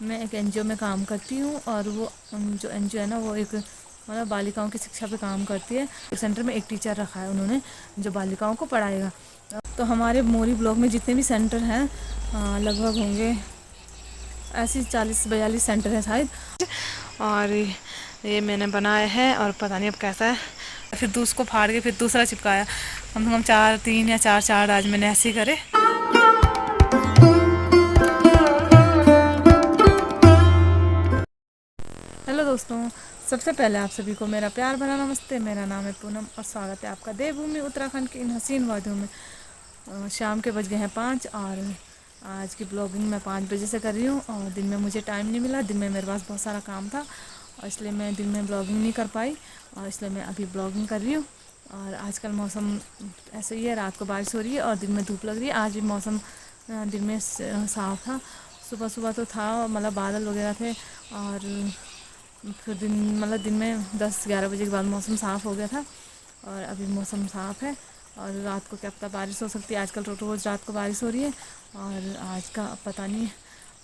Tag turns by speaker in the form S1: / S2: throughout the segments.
S1: मैं एक एनजीओ में काम करती हूँ और वो जो एनजीओ है ना वो एक मतलब बालिकाओं की शिक्षा पे काम करती है। एक सेंटर में एक टीचर रखा है उन्होंने जो बालिकाओं को पढ़ाएगा। तो हमारे मोरी ब्लॉक में जितने भी सेंटर हैं लगभग होंगे ऐसे 40-42 सेंटर हैं शायद। और ये मैंने बनाया है और पता नहीं अब कैसा है। फिर उसको फाड़ के फिर दूसरा चिपकाया। कम से कम 3 या 4 आज मैंने ऐसे ही करे। हेलो दोस्तों, सबसे पहले आप सभी को मेरा प्यार भरा नमस्ते। मेरा नाम है पूनम और स्वागत है आपका देवभूमि उत्तराखंड की इन हसीन वादियों में। शाम के बज गए हैं 5 और आज की ब्लॉगिंग मैं 5 बजे से कर रही हूँ और दिन में मुझे टाइम नहीं मिला। दिन में मेरे पास बहुत सारा काम था और इसलिए मैं दिन में ब्लॉगिंग नहीं कर पाई और इसलिए मैं अभी ब्लॉगिंग कर रही हूँ। और आजकल मौसम ऐसे ही है, रात को बारिश हो रही है और दिन में धूप लग रही है। आज भी मौसम दिन में साफ था। सुबह सुबह तो था मतलब बादल वगैरह थे और फिर दिन में 10-11 बजे के बाद मौसम साफ़ हो गया था और अभी मौसम साफ़ है। और रात को क्या पता बारिश हो सकती है। आजकल रोज़ रात को बारिश हो रही है और आज का पता नहीं है।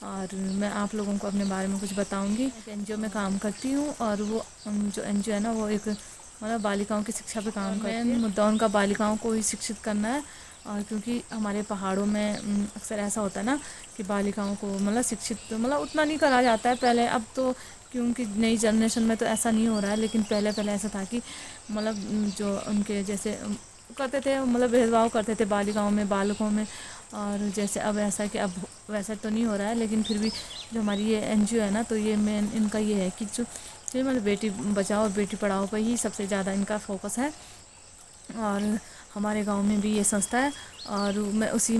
S1: और मैं आप लोगों को अपने बारे में कुछ बताऊंगी। एक एनजीओ में काम करती हूँ और वो जो एनजीओ है ना वो एक मतलब बालिकाओं की शिक्षा पे काम करती है। मेन मुद्दा उनका बालिकाओं को ही शिक्षित करना है। और क्योंकि हमारे पहाड़ों में अक्सर ऐसा होता है ना कि बालिकाओं को मतलब शिक्षित मतलब उतना नहीं करा जाता है पहले। अब तो क्योंकि नई जनरेशन में तो ऐसा नहीं हो रहा है, लेकिन पहले ऐसा था कि मतलब जो उनके जैसे करते थे मतलब भेदभाव करते थे बालिकाओं में बालकों में। और जैसे अब ऐसा है कि अब वैसा तो नहीं हो रहा है, लेकिन फिर भी जो हमारी ये एनजीओ है ना तो ये मेन इनका ये है कि जो मतलब बेटी बचाओ और बेटी पढ़ाओ पर ही सबसे ज़्यादा इनका फोकस है। और हमारे गांव में भी ये संस्था है और मैं उसी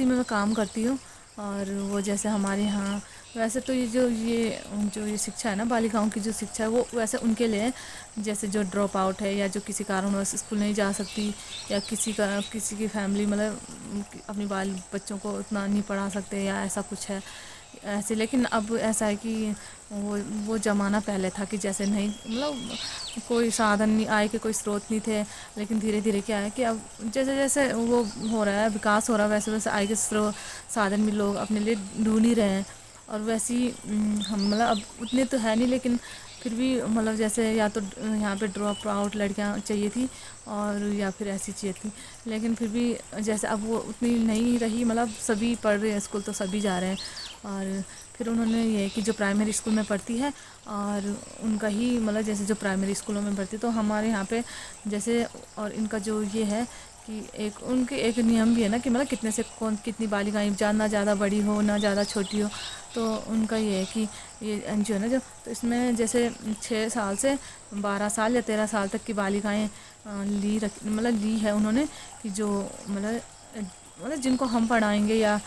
S1: में मैं काम करती हूँ। और वो जैसे हमारे यहाँ वैसे तो ये शिक्षा है ना बालिकाओं की जो शिक्षा है वो वैसे उनके लिए है जैसे जो ड्रॉप आउट है या जो किसी कारणवश स्कूल नहीं जा सकती या किसी की फैमिली मतलब अपनी बच्चों को उतना नहीं पढ़ा सकते या ऐसा कुछ है ऐसे। लेकिन अब ऐसा है कि वो ज़माना पहले था कि जैसे नहीं मतलब कोई साधन नहीं, आय के कोई स्रोत नहीं थे। लेकिन धीरे धीरे क्या है कि अब जैसे जैसे वो हो रहा है विकास हो रहा है वैसे वैसे आय के स्रोत साधन भी लोग अपने लिए ढूंढ ही रहे हैं। और वैसे ही हम मतलब अब उतने तो है नहीं, लेकिन फिर भी मतलब जैसे या तो यहाँ पे ड्रॉप आउट लड़कियाँ चाहिए थी और या फिर ऐसी चाहिए थी। लेकिन फिर भी जैसे अब वो उतनी नहीं रही, मतलब सभी पढ़ रहे हैं स्कूल तो सभी जा रहे हैं। और फिर उन्होंने ये कि जो प्राइमरी स्कूल में पढ़ती है और उनका ही मतलब जैसे जो प्राइमरी स्कूलों में पढ़ती तो हमारे यहाँ पे जैसे और इनका जो ये है कि एक उनके एक नियम भी है ना कि मतलब कितने से कौन कितनी बालिकाएं ना ज़्यादा बड़ी हो ना ज़्यादा छोटी हो। तो उनका ये है कि ये एनजीओ है ना जो तो इसमें जैसे 6 साल से 12 साल या 13 साल तक की बालिकाएं ली है उन्होंने कि जो मतलब जिनको हम पढ़ाएंगे। या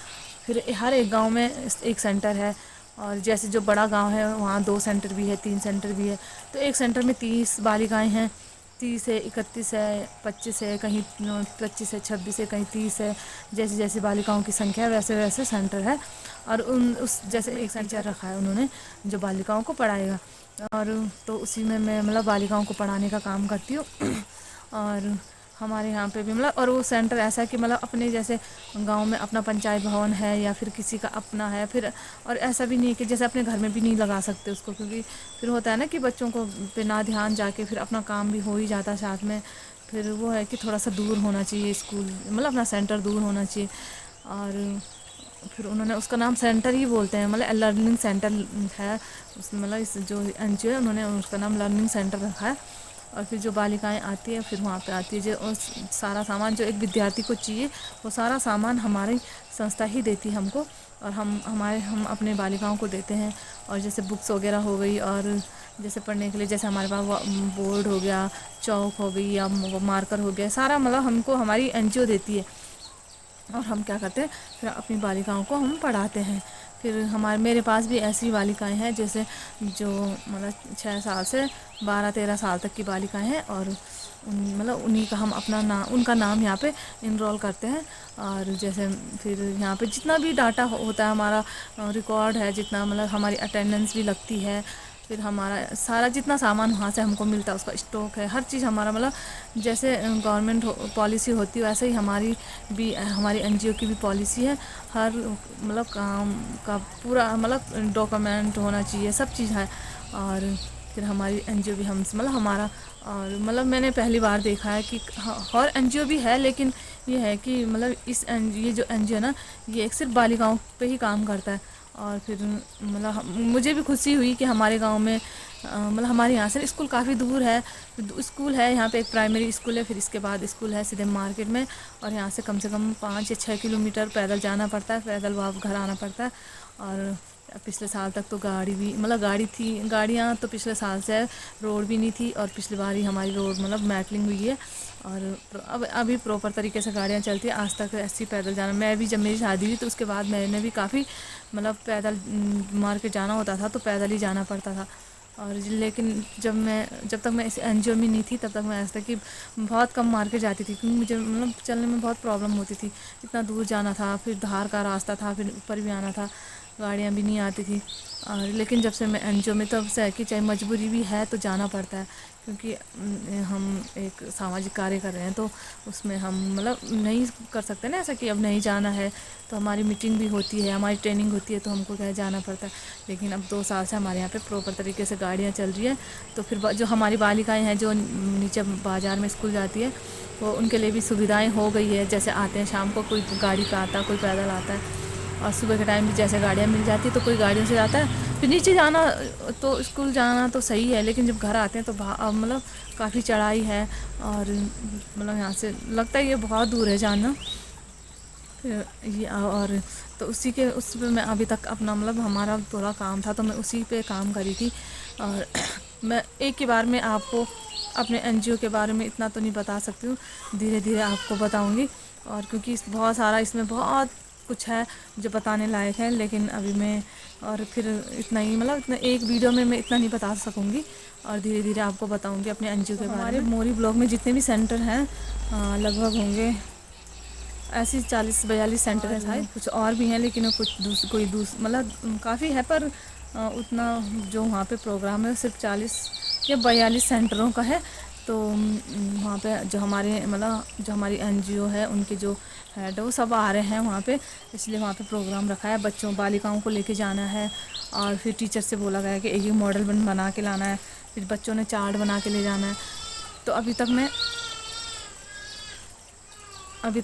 S1: फिर हर एक गांव में एक सेंटर है और जैसे जो बड़ा गांव है वहाँ 2 सेंटर भी है 3 सेंटर भी है। तो एक सेंटर में 30 बालिकाएं हैं, 30 है 31 है 25 है कहीं 25 है 26 है कहीं 30 है। जैसे जैसे बालिकाओं की संख्या है वैसे वैसे सेंटर है। और उस जैसे एक सेंटर रखा है उन्होंने जो बालिकाओं को पढ़ाएगा। और तो उसी में मैं मतलब बालिकाओं को पढ़ाने का काम करती हूँ। और हमारे यहाँ पे भी मतलब और वो सेंटर ऐसा है कि मतलब अपने जैसे गांव में अपना पंचायत भवन है या फिर किसी का अपना है फिर। और ऐसा भी नहीं है कि जैसे अपने घर में भी नहीं लगा सकते उसको, क्योंकि फिर होता है ना कि बच्चों को बिना ध्यान जाके फिर अपना काम भी हो ही जाता है साथ में। फिर वो है कि थोड़ा सा दूर होना चाहिए स्कूल, मतलब अपना सेंटर दूर होना चाहिए। और फिर उन्होंने उसका नाम सेंटर ही बोलते हैं, मतलब लर्निंग सेंटर है उसमें। मतलब इस जो एनजीओ है उन्होंने उसका नाम लर्निंग सेंटर रखा है। और फिर जो बालिकाएं आती हैं फिर वहाँ पे आती है जो सारा सामान जो एक विद्यार्थी को चाहिए वो सारा सामान हमारी संस्था ही देती है हमको। और हम अपने बालिकाओं को देते हैं। और जैसे बुक्स वगैरह हो गई और जैसे पढ़ने के लिए जैसे हमारे पास बोर्ड हो गया, चौक हो गई या मार्कर हो गया, सारा मतलब हमको हमारी एनजीओ देती है। और हम क्या करते हैं फिर अपनी बालिकाओं को हम पढ़ाते हैं। फिर मेरे पास भी ऐसी बालिकाएं हैं जैसे जो मतलब 6 साल से 12-13 साल तक की बालिकाएं हैं। और मतलब उन्हीं का हम उनका नाम यहाँ पे इनरोल करते हैं। और जैसे फिर यहाँ पे जितना भी डाटा होता है हमारा रिकॉर्ड है जितना मतलब हमारी अटेंडेंस भी लगती है। फिर हमारा सारा जितना सामान वहाँ से हमको मिलता है उसका स्टॉक है, हर चीज़ हमारा मतलब जैसे गवर्नमेंट पॉलिसी होती है वैसे ही हमारी भी, हमारी एनजीओ की भी पॉलिसी है। हर मतलब काम का पूरा मतलब डॉक्यूमेंट होना चाहिए, सब चीज़ है। और फिर हमारी एनजीओ भी हमसे मतलब हमारा, और मतलब मैंने पहली बार देखा है कि और एनजीओ भी है, लेकिन ये है कि मतलब ये जो एनजीओ है ना, ये एक सिर्फ बालिकाओं पे ही काम करता है। और फिर मतलब मुझे भी खुशी हुई कि हमारे गांव में मतलब हमारे यहाँ से स्कूल काफ़ी दूर है। स्कूल है यहाँ पे, एक प्राइमरी स्कूल है, फिर इसके बाद स्कूल है सीधे मार्केट में, और यहाँ से कम 5 या 6 किलोमीटर पैदल जाना पड़ता है, पैदल वापस घर आना पड़ता है। और पिछले साल तक तो गाड़ी भी मतलब गाड़ी थी, गाड़ियाँ तो पिछले साल से है, रोड भी नहीं थी, और पिछली बार ही हमारी रोड मतलब मैटलिंग हुई है। और अब अभी प्रॉपर तरीके से गाड़ियाँ चलती हैं। आज तक ऐसे ही पैदल जाना, मैं भी जब मेरी शादी हुई तो उसके बाद मैंने भी काफ़ी मतलब पैदल मार्केट जाना होता था तो पैदल ही जाना पड़ता था। और लेकिन जब तक मैं इस एनजीओ में नहीं थी तब तक मैं ऐसा था कि बहुत कम मार्केट जाती थी, क्योंकि मुझे मतलब चलने में बहुत प्रॉब्लम होती थी, इतना दूर जाना था, फिर धार का रास्ता था, फिर ऊपर भी आना था, गाड़ियाँ भी नहीं आती थी। और लेकिन जब से मैं एनजीओ में, तब से है कि चाहे मजबूरी भी है तो जाना पड़ता है, क्योंकि हम एक सामाजिक कार्य कर रहे हैं तो उसमें हम मतलब नहीं कर सकते ना ऐसा कि अब नहीं जाना है। तो हमारी मीटिंग भी होती है, हमारी ट्रेनिंग होती है, तो हमको क्या है जाना पड़ता है। लेकिन अब 2 साल से हमारे यहाँ पे प्रॉपर तरीके से गाड़ियाँ चल रही है। तो फिर जो हमारी बालिकाएँ हैं जो नीचे बाज़ार में स्कूल जाती है, वो उनके लिए भी सुविधाएं हो गई है। जैसे आते हैं शाम को, कोई गाड़ी पे आता है, कोई पैदल आता है, और सुबह के टाइम भी जैसे गाड़ियाँ मिल जाती है तो कोई गाड़ियों से जाता है। फिर नीचे जाना तो स्कूल जाना तो सही है, लेकिन जब घर आते हैं तो मतलब काफ़ी चढ़ाई है, और मतलब यहाँ से लगता है ये बहुत दूर है जाना। फिर ये और तो उसी के उस पे मैं अभी तक अपना मतलब हमारा थोड़ा काम था तो मैं उसी पे काम करी थी। और मैं एक ही बार में आपको अपने एनजीओ के बारे में इतना तो नहीं बता सकती हूँ, धीरे धीरे आपको बताऊँगी। और क्योंकि बहुत सारा इसमें बहुत कुछ है जो बताने लायक है, लेकिन अभी मैं और फिर इतना ही मतलब इतना एक वीडियो में मैं इतना नहीं बता सकूँगी, और धीरे धीरे आपको बताऊँगी अपने एनजीओ के बारे में। हमारे मोरी ब्लॉक में जितने भी सेंटर हैं लगभग होंगे ऐसे 40-42 सेंटर है शायद, कुछ और भी हैं, लेकिन कुछ कोई मतलब काफ़ी है, पर उतना जो वहाँ पे प्रोग्राम है सिर्फ 40 या 42 सेंटरों का है। तो वहाँ पे जो हमारे मतलब जो हमारी एनजीओ है उनके जो हेड है वो सब आ रहे हैं वहाँ पे, इसलिए वहाँ पे प्रोग्राम रखा है। बच्चों बालिकाओं को लेके जाना है, और फिर टीचर से बोला गया है कि एक मॉडल बना के लाना है, फिर बच्चों ने चार्ट बना के ले जाना है। तो अभी तक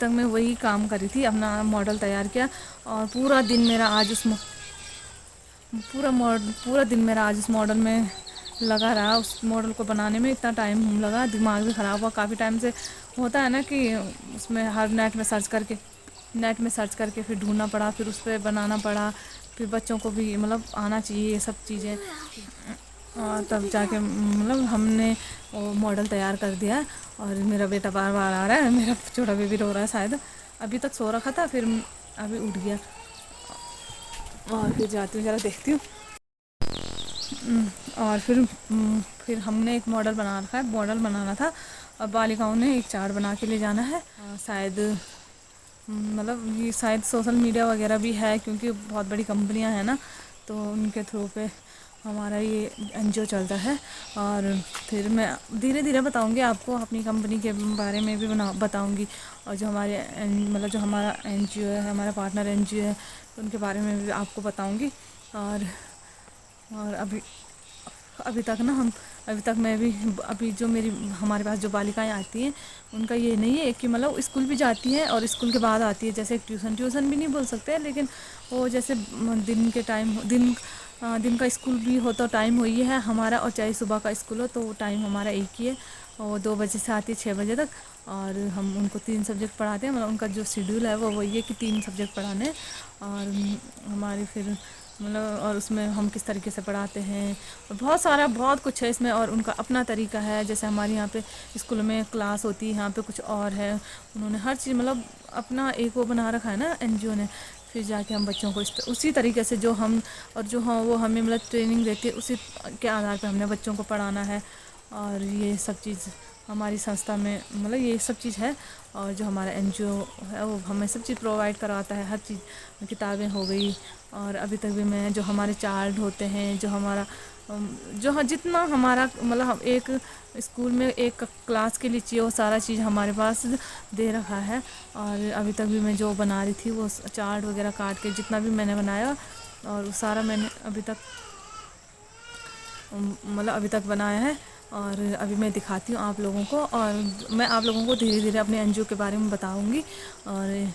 S1: मैं वही काम करी थी, अपना मॉडल तैयार किया, और पूरा दिन मेरा आज उस मॉडल में लगा रहा। उस मॉडल को बनाने में इतना टाइम लगा, दिमाग भी ख़राब हुआ काफ़ी टाइम से। होता है ना कि उसमें हर नेट में सर्च करके फिर ढूंढना पड़ा, फिर उस पर बनाना पड़ा, फिर बच्चों को भी मतलब आना चाहिए ये सब चीज़ें, और तब जाके मतलब हमने वो मॉडल तैयार कर दिया। और मेरा बेटा बार बार आ रहा है, मेरा छोटा बेबी रो रहा है शायद, अभी तक सो रखा था, फिर अभी उठ गया। और फिर जाती हूँ ज़रा देखती हूँ। और फिर हमने एक मॉडल बना रखा है, मॉडल बनाना था, और बालिकाओं ने एक चार्ट बना के ले जाना है। शायद मतलब ये शायद सोशल मीडिया वगैरह भी है, क्योंकि बहुत बड़ी कंपनियां हैं ना, तो उनके थ्रू पे हमारा ये एनजीओ चलता है। और फिर मैं धीरे धीरे बताऊंगी आपको, अपनी कंपनी के बारे में भी बताऊंगी, और जो हमारे मतलब जो हमारा एनजीओ है, हमारा पार्टनर एनजीओ है, तो उनके बारे में भी आपको बताऊंगी। और अभी तक मैं भी अभी जो हमारे पास जो बालिकाएं आती हैं उनका ये नहीं है कि मतलब स्कूल भी जाती हैं और स्कूल के बाद आती है, जैसे एक ट्यूशन भी नहीं बोल सकते, लेकिन वो जैसे दिन का स्कूल भी हो तो टाइम वही है हमारा, और चाहे सुबह का स्कूल हो तो वो टाइम हमारा एक ही है, और 2 बजे से आती है 6 बजे तक। और हम उनको 3 सब्जेक्ट पढ़ाते हैं, मतलब उनका जो शेड्यूल है वो वही है कि 3 सब्जेक्ट पढ़ाने हैं। और हमारे फिर मतलब और उसमें हम किस तरीके से पढ़ाते हैं, और बहुत कुछ है इसमें, और उनका अपना तरीका है। जैसे हमारे यहाँ पे स्कूल में क्लास होती है, यहाँ पे कुछ और है, उन्होंने हर चीज़ मतलब अपना एक वो बना रखा है ना एनजीओ ने। फिर जाके हम बच्चों को उसी तरीके से जो हम और जो हाँ वो हमें मतलब ट्रेनिंग देती है, उसी के आधार पर हमने बच्चों को पढ़ाना है। और ये सब चीज़ हमारी संस्था में मतलब ये सब चीज़ है। और जो हमारा एनजीओ है वो हमें सब चीज़ प्रोवाइड करवाता है, हर चीज़, किताबें हो गई। और अभी तक भी मैं जो हमारे चार्ट होते हैं, जो हमारा जितना हमारा मतलब हम एक स्कूल में एक क्लास के लिए चाहिए वो सारा चीज़ हमारे पास दे रखा है। और अभी तक भी मैं जो बना रही थी वो चार्ट वगैरह काट के जितना भी मैंने बनाया और वो सारा मैंने अभी तक मतलब अभी तक बनाया है। और अभी मैं दिखाती हूँ आप लोगों को, और मैं आप लोगों को धीरे धीरे अपने एनजीओ के बारे में बताऊँगी। और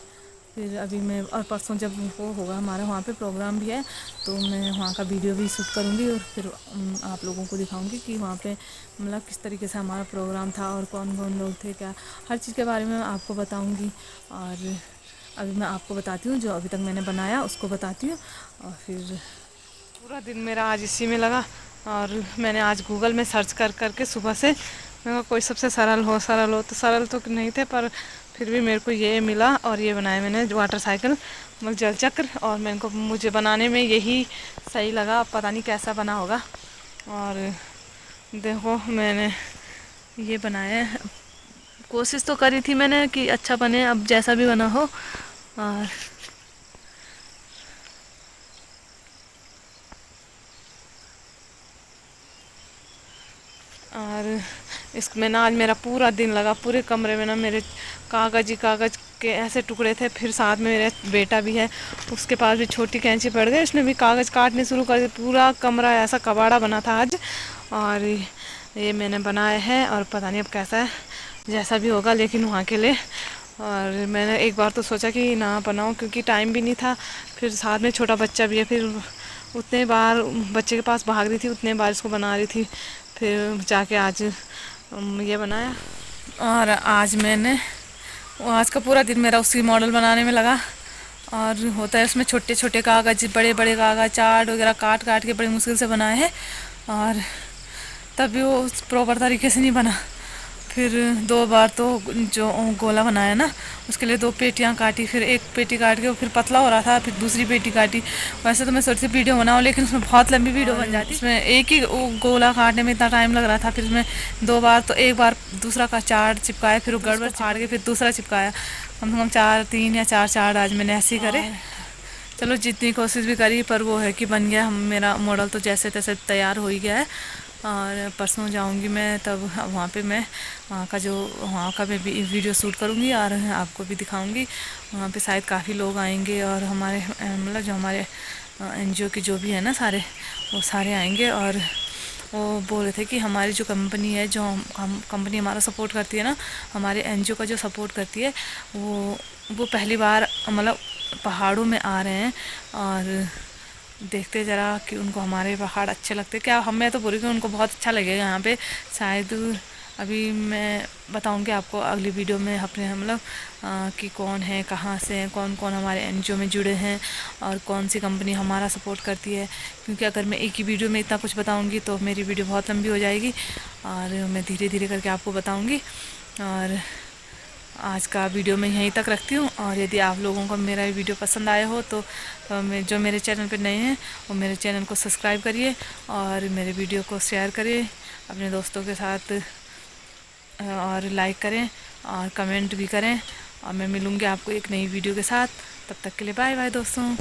S1: फिर अभी मैं और परसों जब वो होगा हमारा वहाँ पे प्रोग्राम भी है तो मैं वहाँ का वीडियो भी शूट करूँगी और फिर आप लोगों को दिखाऊँगी कि वहाँ पे मतलब किस तरीके से हमारा प्रोग्राम था और कौन कौन लोग थे, क्या हर चीज़ के बारे में आपको बताऊँगी। और अभी मैं आपको बताती हूँ जो अभी तक मैंने बनाया उसको बताती हूँ। और फिर पूरा दिन मेरा आज इसी में लगा। और मैंने आज गूगल में सर्च कर करके सुबह से मेरे को कोई सबसे सरल हो तो सरल तो नहीं थे, पर फिर भी मेरे को ये मिला और ये बनाया मैंने वाटर साइकिल मतलब जल चक्र। और मेरे को मुझे बनाने में यही सही लगा, अब पता नहीं कैसा बना होगा। और देखो मैंने ये बनाया है, कोशिश तो करी थी मैंने कि अच्छा बने, अब जैसा भी बना हो। और इसमें ना आज मेरा पूरा दिन लगा, पूरे कमरे में ना मेरे कागज़ ही कागज़ के ऐसे टुकड़े थे। फिर साथ में मेरा बेटा भी है, उसके पास भी छोटी कैंची पड़ गई, उसने भी कागज़ काटने शुरू कर दिए। पूरा कमरा ऐसा कबाड़ा बना था आज। और ये मैंने बनाया है और पता नहीं अब कैसा है, जैसा भी होगा लेकिन वहाँ के लिए। और मैंने एक बार तो सोचा कि ना बनाऊँ क्योंकि टाइम भी नहीं था, फिर साथ में छोटा बच्चा भी है, फिर उतने बार बच्चे के पास भाग रही थी, उतने बार इसको बना रही थी, फिर जाके आज ये बनाया। और आज का पूरा दिन मेरा उसी मॉडल बनाने में लगा। और होता है उसमें छोटे छोटे कागज़, बड़े बड़े कागज़, चार्ट वगैरह काट काट के बड़ी मुश्किल से बनाए हैं और तभी वो प्रॉपर तरीके से नहीं बना। फिर 2 बार तो जो गोला बनाया ना उसके लिए 2 पेटियाँ काटी, फिर एक पेटी काट के फिर पतला हो रहा था, फिर दूसरी पेटी काटी। वैसे तो मैं सोची थी वीडियो बनाऊँ लेकिन उसमें बहुत लंबी वीडियो बन जाती, उसमें एक ही गोला काटने में इतना टाइम लग रहा था। फिर मैं 2 बार तो एक बार दूसरा का चार्ट चिपकाया, फिर वो गड़बड़ फाड़ के फिर दूसरा चिपकाया। कम से कम 3 या 4 चार्ट आज मैंने ऐसे ही करे। चलो जितनी कोशिश भी करी पर वो है कि बन गया, मेरा मॉडल तो जैसे तैसे तैयार हो ही गया है। और परसों जाऊंगी मैं तब वहाँ पे मैं वहाँ का मैं वीडियो शूट करूँगी और आपको भी दिखाऊंगी। वहाँ पे शायद काफ़ी लोग आएंगे और हमारे मतलब जो हमारे एनजीओ के जो भी है ना सारे, वो सारे आएंगे। और वो बोल रहे थे कि हमारी जो कंपनी है, जो हम कंपनी हमारा सपोर्ट करती है ना, हमारे एनजीओ का जो सपोर्ट करती है, वो पहली बार मतलब पहाड़ों में आ रहे हैं। और देखते ज़रा कि उनको हमारे पहाड़ अच्छे लगते क्या, हमें तो बोली कि उनको बहुत अच्छा लगेगा यहाँ पे शायद। अभी मैं बताऊँगी आपको अगली वीडियो में अपने मतलब कि कौन है, कहाँ से हैं, कौन कौन हमारे एनजीओ में जुड़े हैं और कौन सी कंपनी हमारा सपोर्ट करती है। क्योंकि अगर मैं एक ही वीडियो में इतना कुछ बताऊँगी तो मेरी वीडियो बहुत लंबी हो जाएगी और मैं धीरे धीरे करके आपको बताऊँगी। और आज का वीडियो मैं यहीं तक रखती हूँ। और यदि आप लोगों को मेरा वीडियो पसंद आया हो तो जो मेरे चैनल पर नए हैं वो मेरे चैनल को सब्सक्राइब करिए और मेरे वीडियो को शेयर करिए अपने दोस्तों के साथ और लाइक करें और कमेंट भी करें। और मैं मिलूँगी आपको एक नई वीडियो के साथ, तब तक के लिए बाय बाय दोस्तों।